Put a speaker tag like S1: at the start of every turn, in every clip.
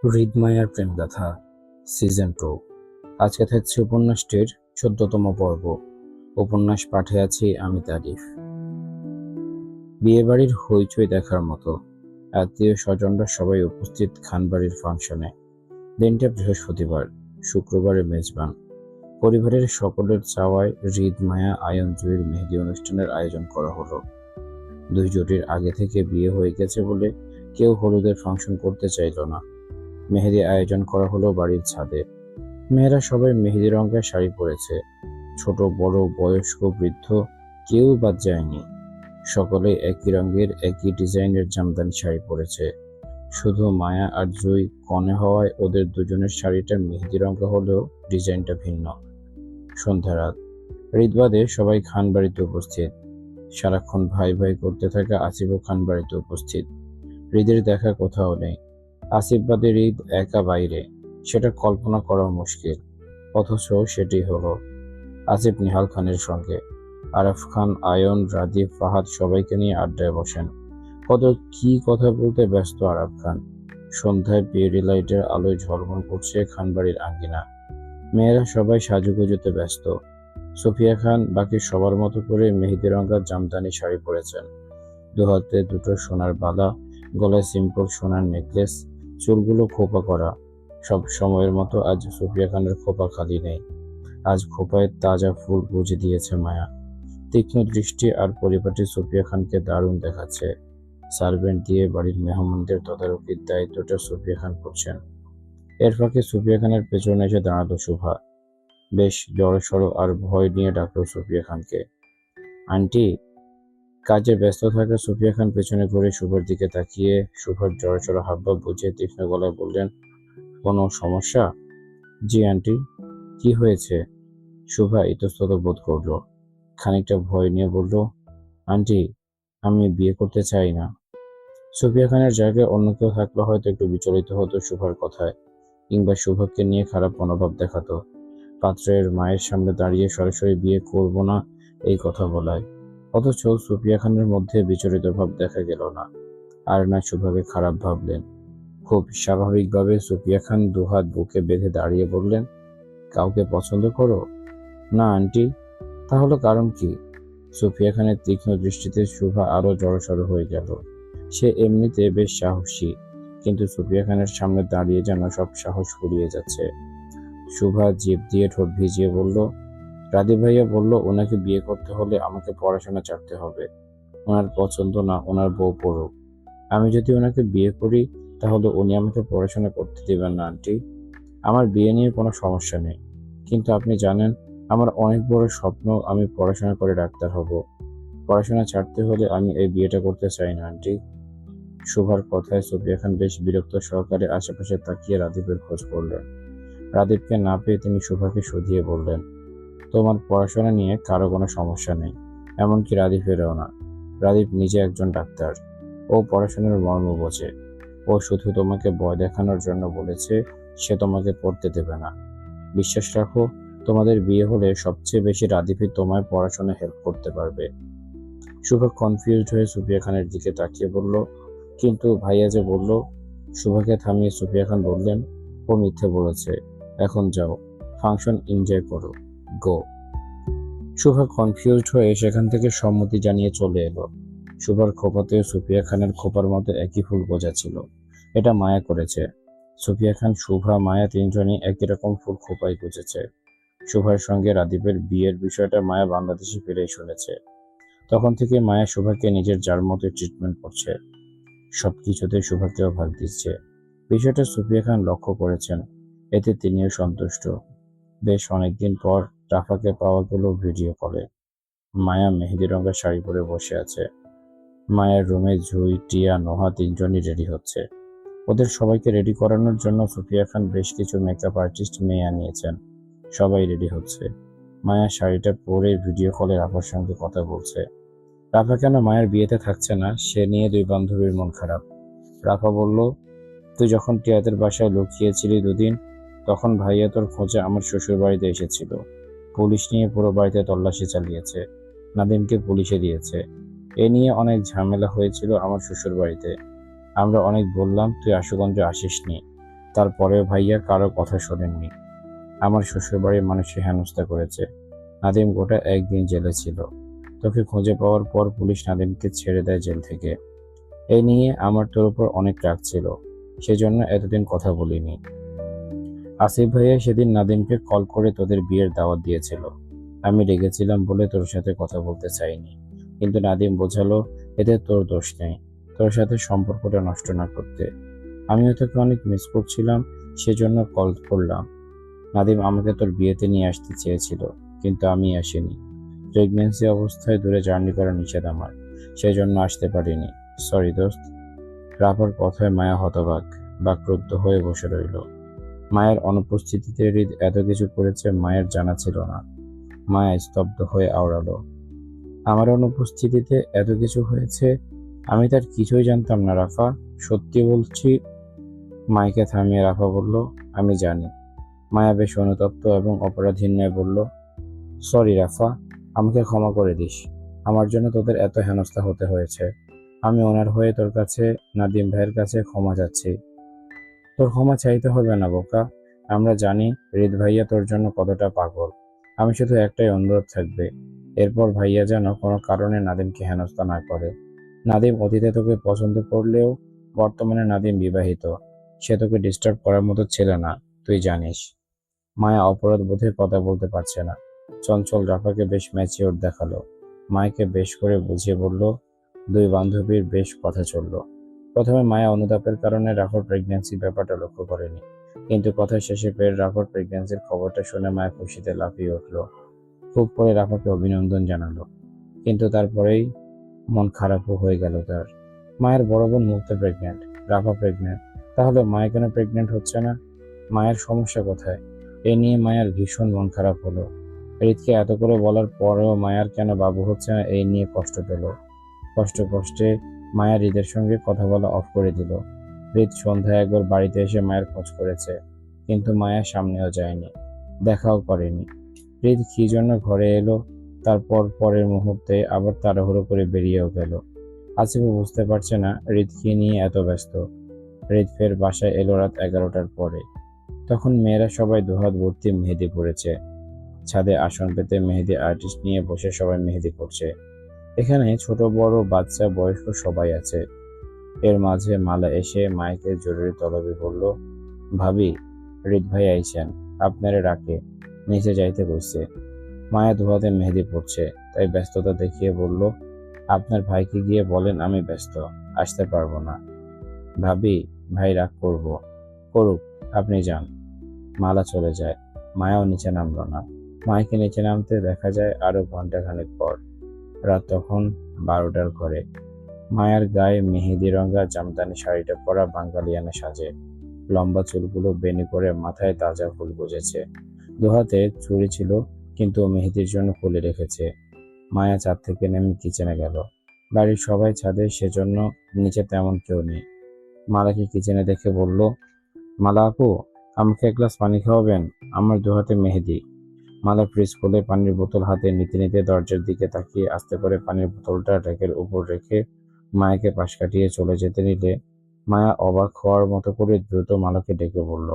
S1: হৃদমায়ার প্রেমগাথা season 2 আজকে থাকছে উপন্যাসটির 14তম পর্ব। উপন্যাস পাঠে আছি আমি তারিফ। বিয়েবাড়ির হইচই দেখার মতো। আত্মীয় স্বজনরা সবাই উপস্থিত খানবাড়ির ফাংশনে। দিনটা বৃহস্পতিবার, শুক্রবারে মেজবান। পরিবারের সকলের চাওয়ায় হৃদমায়া আয়ন জুঁইয়ের মেহেদি অনুষ্ঠানের আয়োজন করা হলো। দুই জুটির আগে থেকে বিয়ে হয়ে গেছে বলে কেউ হলুদের ফাংশন করতে চাইল না। মেহেদি আয়োজন করা হলো বাড়ির ছাদে। মেয়েরা সবাই মেহেদি রঙের শাড়ি পরেছে। ছোট বড় বয়স্ক বৃদ্ধ কেউ বাদ যায়নি। সকলে একই রঙের একই ডিজাইনের জামদানি শাড়ি পরেছে। শুধু মায়া আর জুঁই কনে হওয়ায় ওদের দুজনের শাড়িটা মেহেদি রঙা হলেও ডিজাইনটা ভিন্ন। সন্ধ্যা রাত। হৃদবাদে সবাই খান বাড়িতে উপস্থিত। সারাক্ষণ ভাই ভাই করতে থাকা আসিফও খান বাড়িতে উপস্থিত। হৃদের দেখা কোথাও নেই। আসিফ বাদে হৃদ একা বাইরে, সেটা কল্পনা করা মুশকিল, অথচ সেটি হলো। আসিফ নিহাল খানের সঙ্গে, আরাফ খান, আয়ন, রাদীপ, ফাহাদ সবাইকে নিয়ে আড্ডায় বসেন। কত কি কথা বলতে ব্যস্ত আরাফ খান। সন্ধ্যায় পিউরি লাইটের আলোয় ঝলমল করছে খানবাড়ির আঙ্গিনা। মেয়েরা সবাই সাজুগুজুতে ব্যস্ত। সুফিয়া খান বাকি সবার মতো করে মেহেদি রঙা জামদানি শাড়ি পরেছেন। দুহাতে দুটো সোনার বালা, গলায় সিম্পল সোনার নেকলেস, চুলগুলো খোপা করা। সব সময়ের মতো আজ সুফিয়া খানের খোপা খালি নেই। আজ খোপায় তাজা ফুল গুজে দিয়েছে মায়া। তীক্ষ্ণ দৃষ্টি আর পরিপাটি সুফিয়া খানকে দারুণ দেখাচ্ছে। সার্ভেন্ট দিয়ে বাড়ির মেহমানদের তদারকির দায়িত্বটা সুফিয়া খান করছেন। এর ফাঁকে সুফিয়া খানের পেছনে এসে দাঁড়ালো শুভা। বেশ জড়সড় আর ভয় নিয়ে ডাকলো সুফিয়া খানকে। আন্টি। কাজে ব্যস্ত থাকা সুফিয়া খান পেছনে ঘুরে শুভার দিকে তাকিয়ে শুভার জড়সড় হাবভাব বুঝে তীক্ষ্ণ গলায় বললেন, কোনো সমস্যা? জি আন্টি। কি হয়েছে? শুভা ইতস্তত বোধ করল। খানিকটা ভয় নিয়ে বলল, আন্টি, আমি বিয়ে করতে চাই না। সুফিয়া খানের জায়গায় অন্য কেউ থাকলে হয়তো একটু বিচলিত হতো শুভার কথায়, কিংবা শুভাকে নিয়ে খারাপ মনোভাব দেখাতো। পাত্রের মায়ের সামনে দাঁড়িয়ে সরাসরি বিয়ে করব না এই কথা বলায়। অথচ সুফিয়া খানের মধ্যে বিচলিত ভাব দেখা গেল না। আর না শুভাকে খারাপ ভাবলেন। খুব স্বাভাবিকভাবে সুফিয়া খান দুহাত বুকে বেঁধে দাঁড়িয়ে বললেন, কাউকে পছন্দ করো? না আন্টি। তাহলে কারণ কি? সুফিয়া খানের তীক্ষ্ণ দৃষ্টিতে শুভা আরো জড়সড় হয়ে গেল। সে এমনিতে বেশ সাহসী, কিন্তু সুফিয়া খানের সামনে দাঁড়িয়ে যেন সব সাহস ফুরিয়ে যাচ্ছে। শুভা জিভ দিয়ে ঠোঁট ভিজিয়ে বলল, রাদীপ ভাইয়া বলল ওনাকে বিয়ে করতে হলে আমাকে পড়াশোনা ছাড়তে হবে। ওনার পছন্দ না ওনার বউ পড়ুক। আমি যদি ওনাকে বিয়ে করি তাহলে উনি আমাকে পড়াশোনা করতে দেবেন না আন্টি। আমার বিয়ে নিয়ে কোনো সমস্যা নেই, কিন্তু আপনি জানেন আমার অনেক বড় স্বপ্ন, আমি পড়াশোনা করে ডাক্তার হব। পড়াশোনা ছাড়তে হলে আমি এই বিয়েটা করতে চাই না আন্টি। শুভার কথায় সুফিয়া খান বেশ বিরক্ত সহকারে আশেপাশে তাকিয়ে রাদীপের খোঁজ করলেন। রাদীপকে না পেয়ে তিনি শুভাকে শুধিয়ে বললেন, তোমার পড়াশোনা নিয়ে কারো কোনো সমস্যা নেই, এমনকি রাদীপেরও না। রাদীপ নিজে একজন ডাক্তার, ও পড়াশোনার মর্ম বোঝে। ও শুধু তোমাকে ভয় দেখানোর জন্য বলেছে সে তোমাকে পড়তে দেবে না। বিশ্বাস রাখো, তোমাদের বিয়ে হলে সবচেয়ে বেশি রাদীপই তোমায় পড়াশোনায় হেল্প করতে পারবে। শুভা কনফিউজড হয়ে সুফিয়া খানের দিকে তাকিয়ে বলল, কিন্তু ভাইয়া যে বলল। শুভাকে থামিয়ে সুফিয়া খান বললেন, ও মিথ্যে বলেছে। এখন যাও, ফাংশন এনজয় করো, গো। শুভা কনফিউজড হয়ে সেখান থেকে সম্মতি জানিয়ে চলে এলো। শুভার খোপাতেও সুফিয়া খানের খোপার মতো একই ফুল গোজা ছিল। এটা মায়া করেছে। সুফিয়া খান, শুভা, মায়া তিনজনই একই রকম ফুল খোপায় গুজেছে। শুভার সঙ্গে রাদীপের বিয়ের বিষয়টা মায়া বাংলাদেশে ফিরেই শুনেছে। তখন থেকে মায়া শুভাকে নিজের যার মতো ট্রিটমেন্ট করছে। সবকিছুতে শুভাকেও ভাগ দিচ্ছে। বিষয়টা সুফিয়া খান লক্ষ্য করেছেন, এতে তিনিও সন্তুষ্ট। বেশ অনেকদিন পর রাফাকে পাওয়া গেল ভিডিও কলে। মায়া মেহেদি রঙের শাড়ি পরে বসে আছে। মায়ের রুমে জুই, টিয়া, নোহা তিনজনই রেডি হচ্ছে। ওদের সবাইকে রেডি করানোর জন্য সুফিয়া খান বেশ কিছু মেকআপ আর্টিস্ট মেয়ে আনিয়েছেন। সবাই রেডি হচ্ছে। মায়া শাড়িটা পরে ভিডিও কলে রাফার সঙ্গে কথা বলছে। রাফা কেন মায়ের বিয়েতে থাকছে না সে নিয়ে দুই বান্ধবীর মন খারাপ। রাফা বলল, তুই যখন টিয়াদের বাসায় লুকিয়েছিলি দুদিন, তখন ভাইয়া তোর খোঁজে আমার শ্বশুর বাড়িতে এসেছিল। পুলিশ নিয়ে পুরো বাড়িতে তল্লাশি চালিয়েছে। নাদিমকে পুলিশে দিয়েছে। এ নিয়ে অনেক ঝামেলা হয়েছিল আমার শ্বশুর বাড়িতে। আমরা অনেক বললাম তুই আশুগঞ্জে আসিসনি। তারপরেও ভাইয়া কারো কথা শোনেননি। আমার শ্বশুরবাড়ির মানুষই হেনস্থা করেছে। নাদিম গোটা একদিন জেলে ছিল। তোকে খুঁজে পাওয়ার পর পুলিশ নাদিমকে ছেড়ে দেয় জেল থেকে। এই নিয়ে আমার তোর উপর অনেক রাগ ছিল, সেজন্য এতদিন কথা বলিনি। আসিফ ভাইয়া সেদিন নাদিমকে কল করে তোদের বিয়ের দাওয়াত দিয়েছিল। আমি রেগেছিলাম বলে তোর সাথে কথা বলতে চাইনি, কিন্তু নাদিম বোঝালো এতে তোর দোষ নেই, তোর সাথে সম্পর্কটা নষ্ট না করতে। আমিও তোকে অনেক মিস করছিলাম, সেজন্য কল করলাম। নাদিম আমাকে তোর বিয়েতে নিয়ে আসতে চেয়েছিল, কিন্তু আমি আসিনি। প্রেগন্যান্সি অবস্থায় দূরে জার্নি করা নিষেধ আমার, সেজন্য আসতে পারিনি। সরি দোস্ত। রাফার কথায় মায়া হতবাক, বাক্রুদ্ধ হয়ে বসে রইল। মায়ের অনুপস্থিতিতে হৃদ এত কিছু করেছে মায়ের জানা ছিল না। মায়া স্তব্ধ হয়ে আওড়ালো, আমার অনুপস্থিতিতে এত কিছু হয়েছে? আমি তার কিছুই জানতাম না রাফা, সত্যি বলছি। মাইকে থামিয়ে রাফা বলল, আমি জানি। মায়া বেশ অনুতপ্ত এবং অপরাধীন নয় বলল, সরি রাফা, আমাকে ক্ষমা করে দিস। আমার জন্য তোদের এত হেনস্থা হতে হয়েছে। আমি ওনার হয়ে তোর কাছে, নাদিম ভাইয়ের কাছে ক্ষমা চাচ্ছি। তোর ক্ষমা চাইতে হবে না বোকা। আমরা জানি হৃদ ভাইয়া তোর জন্য কতটা পাগল। আমি শুধু একটাই অনুরোধ থাকবে, এরপর ভাইয়া যেন কোনো কারণে নাদিমকে হেনস্থা না করে। নাদিম অতীতে তোকে পছন্দ করলেও বর্তমানে নাদিম বিবাহিত। সে তোকে ডিস্টার্ব করার মতো ছেলে না, তুই জানিস। মায়া অপরাধ বোধে কথা বলতে পারছে না। চঞ্চল রাফাকে বেশ ম্যাচিওর দেখালো। মায়াকে বেশ করে বুঝিয়ে বলল। দুই বান্ধবীর বেশ কথা চলল। প্রথমে মায়া অনুতাপের কারণে রাফার প্রেগন্যান্সির ব্যাপারটা লক্ষ্য করেনি, কিন্তু কথা শেষে ফের রাফার প্রেগন্যান্সির খবরটা শুনে মায়া খুশিতে লাফিয়ে উঠল। খুব পরে রাফাকে অভিনন্দন জানালো, কিন্তু তারপরেই মন খারাপও হয়ে গেল তার। মায়ের বড় বোন মুক্তা প্রেগন্যান্ট, রাফা প্রেগন্যান্ট, তাহলে মায়া কেন প্রেগন্যান্ট হচ্ছে না? মায়ের সমস্যা কোথায়? এ নিয়ে মায়ের ভীষণ মন খারাপ হলো। হৃদকে এত করে বলার পরেও মায়ার কেন বাবু হচ্ছে না এই নিয়ে কষ্ট পেল। কষ্টে মায়া হৃদের সঙ্গে কথা বলা অফ করে দিল। হৃদ সন্ধ্যায় একবার বাড়িতে এসে মায়ের খোঁজ করেছে, কিন্তু মায়া সামনেও যায়নি, দেখাও করেনি। হৃদ কি জন্য ঘরে এলো, তারপর পরের মুহূর্তে আবার তাড়াহুড়ো করে বেরিয়েও গেল। আসিফও বুঝতে পারছে না হৃদ কি নিয়ে এত ব্যস্ত। হৃদ ফের বাসায় এলো রাত 11টার পরে। তখন মেয়েরা সবাই দুহাত ভর্তি মেহেদি পড়েছে। ছাদে আসন পেতে মেহেদি আর্টিস্ট নিয়ে বসে সবাই মেহেদি করছে। এখানে ছোট বড় বাচ্চা বয়স্ক সবাই আছে। এর মাঝে মালা এসে মাইকে জরুরি তলবি বলল, ভাবি, হৃদ ভাই আইছেন, আপনারে রাখে, নিচে যাইতে কইছে। মায়া দুহাতে মেহেদি পড়ছে, তাই ব্যস্ততা দেখিয়ে বলল, আপনার ভাইকে গিয়ে বলেন আমি ব্যস্ত, আসতে পারবো না। ভাবি, ভাই রাগ করুক, আপনি যান। মালা চলে যায়। মায়াও নিচে নামলো না। মাইকে নিচে নামতে দেখা যায় আরো ঘন্টাখানেক পর। রাত তখন 12টার ঘরে। মায়ার গায়ে মেহেদি রঙা জামদানি শাড়িটা পরা বাঙালিয়ানা সাজে। লম্বা চুলগুলো বেনি করে মাথায় তাজা ফুল গুজেছে। দুহাতে চুড়ি ছিল, কিন্তু মেহেদির জন্য খুলে রেখেছে। মায়া ছাদ থেকে নেমে কিচেনে গেল। বাড়ির সবাই ছাদে, সেজন্য নিচে তেমন কেউ নেই। মালাকে কিচেনে দেখে বলল, মালা আপু, আমাকে এক গ্লাস পানি খাওয়াবেন? আমার দুহাতে মেহেদি। মালা ফ্রিজ খুলে পানির বোতল হাতে নিতে নিতে দরজার দিকে তাকিয়ে আস্তে করে পানির বোতলটা র্যাকের উপর রেখে মায়াকে পাশ কাটিয়ে চলে যেতে নিলে মায়া অবাক হওয়ার মতো করে দ্রুত মালাকে ডেকে বলল,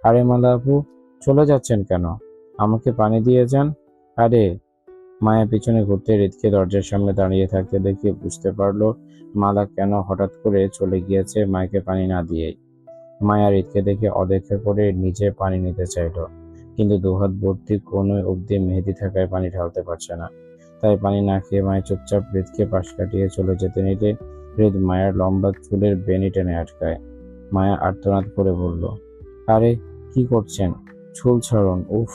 S1: আরে মালা আপু, চলে যাচ্ছেন কেন? আমাকে পানি দিয়ে যান। আরে। মায়া পিছনে ঘুরতে হৃদকে দরজার সামনে দাঁড়িয়ে থাকতে দেখে বুঝতে পারলো মালা কেন হঠাৎ করে চলে গিয়েছে মায়াকে পানি না দিয়েই। মায়া হৃদকে দেখে অদেখা করে নিজে পানি নিতে চাইলো, কিন্তু দুহাত ভর্তি কোনোই অব্দি মেহেদি থাকায় পানি ঢালতে পারছে না। তাই পানি না খেয়ে মায়া চুপচাপ হৃদকে পাশ কাটিয়ে চলে যেতে নিলে হৃদ মায়ের লম্বা চুলের বেনি টেনে আটকায়। মায়া আর্তনাদ করে বলল, আরে কি করছেন? চুল ছাড়ুন, উফ।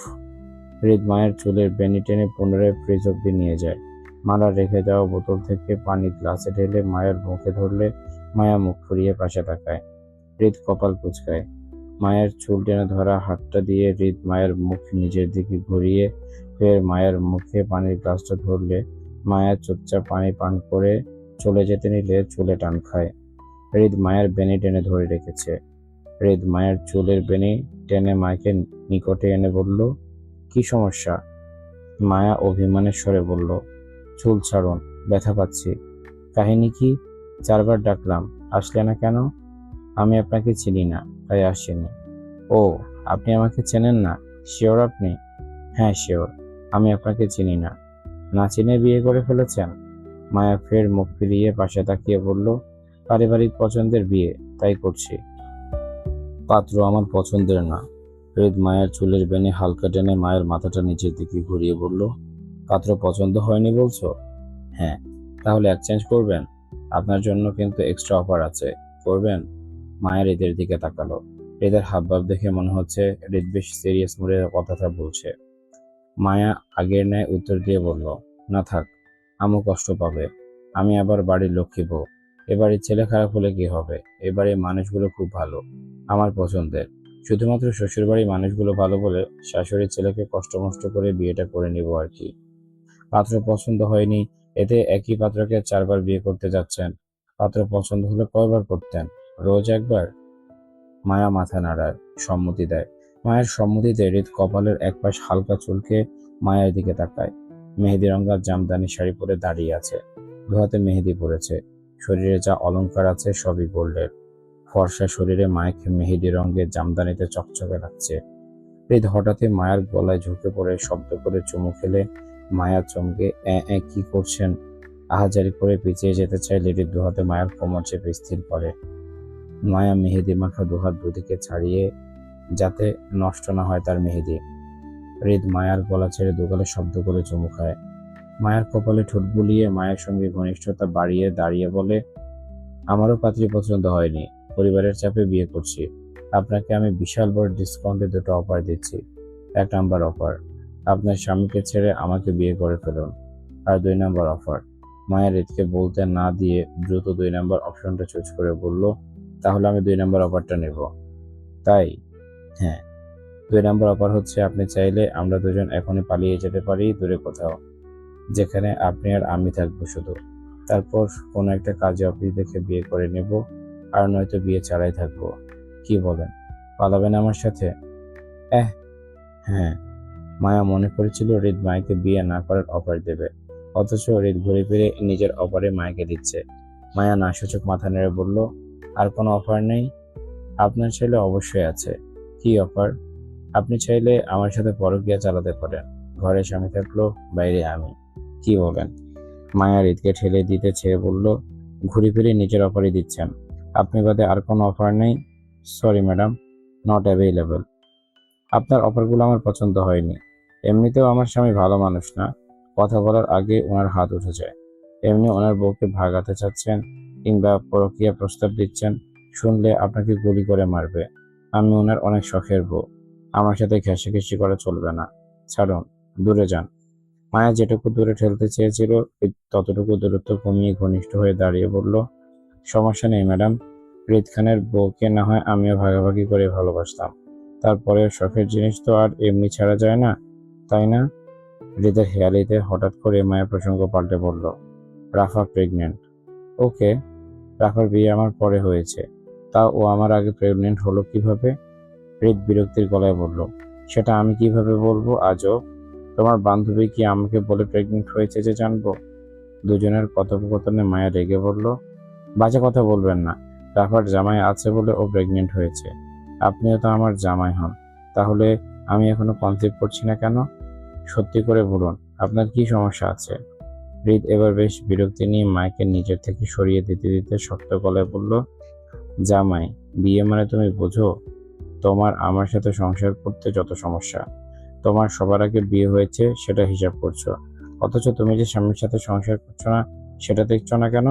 S1: হৃদ মায়ের চুলের বেনি টেনে পুনরায় ফ্রিজ অব্দি নিয়ে যায়। মালা রেখে যাওয়া বোতল থেকে পানি গ্লাসে ঢেলে মায়ের মুখে ধরলে মায়া মুখ ফুরিয়ে পাশে তাকায়। হৃদ কপাল কুঁচকায়। মায়ের চুল টেনে ধরা হাতটা দিয়ে হৃদ মায়ের মুখ নিজের দিকে ঘুরিয়ে ফের মায়ের মুখে পানির গ্লাসটা ধরলে মায়া চুপচাপ পানি পান করে চলে যেতে নিলে চুলে টান খায়। হৃদ মায়ের বেনি টেনে ধরে রেখেছে। হৃদ মায়ের চুলের বেনি টেনে মাকে নিকটে এনে বলল, কি সমস্যা? মায়া অভিমানের স্বরে বলল, চুল ছাড়ুন, ব্যথা পাচ্ছি। কাহিনী কি? 4বার ডাকলাম, আসলে না কেন? আমি আপনাকে চিনি না, তাই আসিনি। ও, আপনি আমাকে চেনেন না? শিওর আপনি? হ্যাঁ শিওর, আমি আপনাকে চিনি না। না চিনে বিয়ে করে ফেলেছেন? মায়া ফের মুখ ফিরিয়ে পাশে তাকিয়ে বলল, পারিবারিক পছন্দের বিয়ে, তাই করছি। পাত্র আমার পছন্দের না। হৃদ মায়ের চুলের বেণী হালকা টেনে মায়ের মাথাটা নিচের দিকে ঘুরিয়ে বলল, পাত্র পছন্দ হয়নি বলছো? হ্যাঁ। তাহলে এক্সচেঞ্জ করবেন? আপনার জন্য কিন্তু এক্সট্রা অফার আছে, করবেন? মায়া হৃদের দিকে তাকালো। হৃদের হাবভাব দেখে মনে হচ্ছে হৃদ বেশ সিরিয়াস মুডে কথাটা বলছে। মায়া আগের ন্যায় উত্তর দিয়ে বলল, না থাক, আম্মু কষ্ট পাবে। আমি আবার বাড়ির লক্ষ্মী বউ। এ বাড়ির ছেলে খারাপ হলে কি হবে? এ বাড়ির মানুষগুলো খুব ভালো, আমার পছন্দের। শুধুমাত্র শ্বশুর বাড়ির মানুষগুলো ভালো বলে শাশুড়ির ছেলেকে কষ্ট মষ্ট করে বিয়েটা করে নিব আর কি। পাত্র পছন্দ হয়নি, এতে একই পাত্রকে 4 বার বিয়ে করতে যাচ্ছেন। পাত্র পছন্দ হলে কয়বার করতেন? রোজ একবার। মায়া মাথা নাড়ায়, সম্মতি দেয়। মায়ের সম্মতিতে হৃদ কপালের একপাশ হালকা চুলকে মায়ের দিকে তাকায়। মেহেদি রঙা জামদানি শাড়ি পরে দাঁড়িয়ে আছে, দুহাতে মেহেদি পরেছে। শরীরে যা অলংকার আছে সবই গোল্ডের। ফর্সা শরীরে মায়াকে মেহেদি রঙের জামদানিতে চকচকে লাগছে। হৃদ হঠাৎই মায়ের গলায় ঝুঁকে পড়ে শব্দ করে চুমু খেলে মায়া চমকে কি করছেন আহাজারি করে পিছিয়ে যেতে চাইলে হৃদ দুহাতে মায়ের কোমর চেপে স্থির করে। মায়া মেহেদি মাখা দুহাত দুদিকে ছাড়িয়ে যাতে নষ্ট না হয় তার মেহেদি। হৃদ মায়ার গলা ছেড়ে দুগালে শব্দ করে চুমু খায়। মায়ের কপালে ঠোঁট বুলিয়ে মায়ের সঙ্গে ঘনিষ্ঠতা বাড়িয়ে দাঁড়িয়ে বলে, আমারও পাত্রী পছন্দ হয়নি, পরিবারের চাপে বিয়ে করছি। আপনাকে আমি বিশাল বড় ডিসকাউন্টে 2টো অফার দিচ্ছি। 1 নাম্বার অফার, আপনার স্বামীকে ছেড়ে আমাকে বিয়ে করে ফেলুন। আর 2 নাম্বার অফার। মায়া হৃদকে বলতে না দিয়ে দ্রুত 2 নাম্বার অপশনটা চুজ করে বলল, তাহলে আমি 2 নাম্বার অফারটা নেব। তাই? হ্যাঁ। 2 নাম্বার অফার হচ্ছে, আপনি চাইলে আমরা দুজন এখনই পালিয়ে যেতে পারি দূরে কোথাও, যেখানে আপনি আর আমি থাকবো শুধু। তারপর কোনো একটা কাজে অফিস দেখে বিয়ে করে নেব, আর নয়তো বিয়ে ছাড়াই থাকবো। কি বলেন, পালাবেন আমার সাথে? এহ, হ্যাঁ। মায়া মনে করেছিল হৃদ মায়াকে বিয়ে না করার অফার দেবে, অথচ হৃদ ঘুরে ফিরে নিজের অফারে মায়াকে দিচ্ছে। মায়া না সূচক মাথা নেড়ে বলল, আর কোনো অফার নেই? আপনার চাইলে অবশ্যই আছে। কি অফার? আপনি চাইলে আমার সাথে পরকীয়া চালাতে পারেন, ঘরে স্বামী থাকলো, বাইরে আমি। কি বলেন? মায়া হৃদকে ঠেলে দিতে ছেড়ে বলল, ঘুরে ফিরে নিজের অফারই দিচ্ছেন, আপনি বাদে আর কোনো অফার নেই? Sorry madam, not available. আপনার অফারগুলো আমার পছন্দ হয়নি। এমনিতেও আমার স্বামী ভালো মানুষ না। কথা বলার আগে ওনার হাত উঠে যায়। এমনি ওনার বউকে ভাগাতে চাচ্ছেন কিংবা পরকীয়া প্রস্তাব দিচ্ছেন, শুনলে আপনাকে গুলি করে মারবে। আমি ওনার অনেক শখের বউ, আমার সাথে ঘেঁষাঘেঁষি করা চলবে না। ছাড়ুন, দূরে যান। মায়া যেটুকু দূরে ঠেলতে চেয়েছিল ততটুকু দূরত্ব কমিয়ে ঘনিষ্ঠ হয়ে দাঁড়িয়ে বলল, সমস্যা নেই ম্যাডাম, হৃদ খানের বউকে না হয় আমিও ভাগাভাগি করে ভালোবাসতাম, তারপরে শখের জিনিস তো আর এমনি ছাড়া যায় না, তাই না? হৃদের হেয়ালিতে হঠাৎ করে মায়া প্রসঙ্গ পাল্টে বলল, রাফা প্রেগনেন্ট। ওকে, রাফার বিয়ে আমার পরে হয়েছে, তা ও আমার আগে প্রেগনেন্ট হলো কিভাবে? হৃদ বিরক্তির গলায় বলল, সেটা আমি কিভাবে বলবো আজও? তোমার বান্ধবী কি আমাকে বলে প্রেগনেন্ট হয়েছে যে জানবো? দুজনের কথোপকথনে মায়া রেগে বলল, বাজে কথা বলবেন না, রাফার জামাই আছে বলে ও প্রেগনেন্ট হয়েছে। আপনিও তো আমার জামাই হন, তাহলে আমি এখনো কনসিভ করছি না কেন? সত্যি করে বলুন, আপনার কি সমস্যা আছে? হৃদ এবার বেশ বিরক্তি নিয়ে মায়াকে নিজের থেকে সরিয়ে দিতে দিতে শক্ত গলায় বলল, জামাই, বিয়ে মানে তুমি বোঝো? তোমার আমার সাথে সংসার করতে যত সমস্যা, তোমার সবার আগে বিয়ে হয়েছে সেটা হিসাব করছো, অথচ তুমি যে স্বামীর সাথে সংসার করছো না সেটা দেখছো না কেন?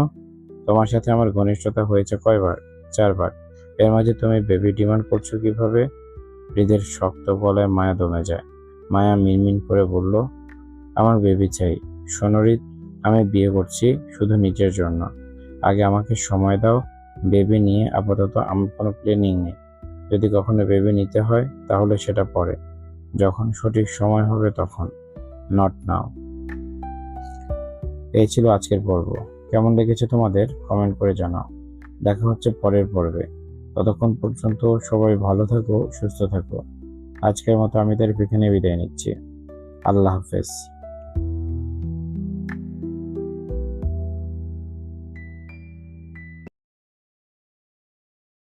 S1: তোমার সাথে আমার ঘনিষ্ঠতা হয়েছে কয়বার? 4 বার। এর মাঝে তুমি বেবি ডিমান্ড করছো কিভাবে? হৃদের শক্ত গলায় মায়া দমে যায়। মায়া মিনমিন করে বলল, আমার বেবি চাই। শোনো হৃদ, আমি বিয়ে করছি শুধু নিজের জন্য। আগে আমাকে সময় দাও, বেবি নিয়ে আপাতত আমার কোনো প্ল্যানিং নেই। যদি কখনো বেবি নিতে হয় তাহলে সেটা পরে, যখন সঠিক সময় হবে তখন, নট নাও। এই ছিল আজকের পর্ব। কেমন লেগেছে তোমাদের কমেন্ট করে জানাও। দেখা হচ্ছে পরের পর্বে। ততক্ষণ পর্যন্ত সবাই ভালো থাকো, সুস্থ থাকো। আজকের মতো আমি তার এখানে বিদায় নিচ্ছি। আল্লাহ হাফেজ।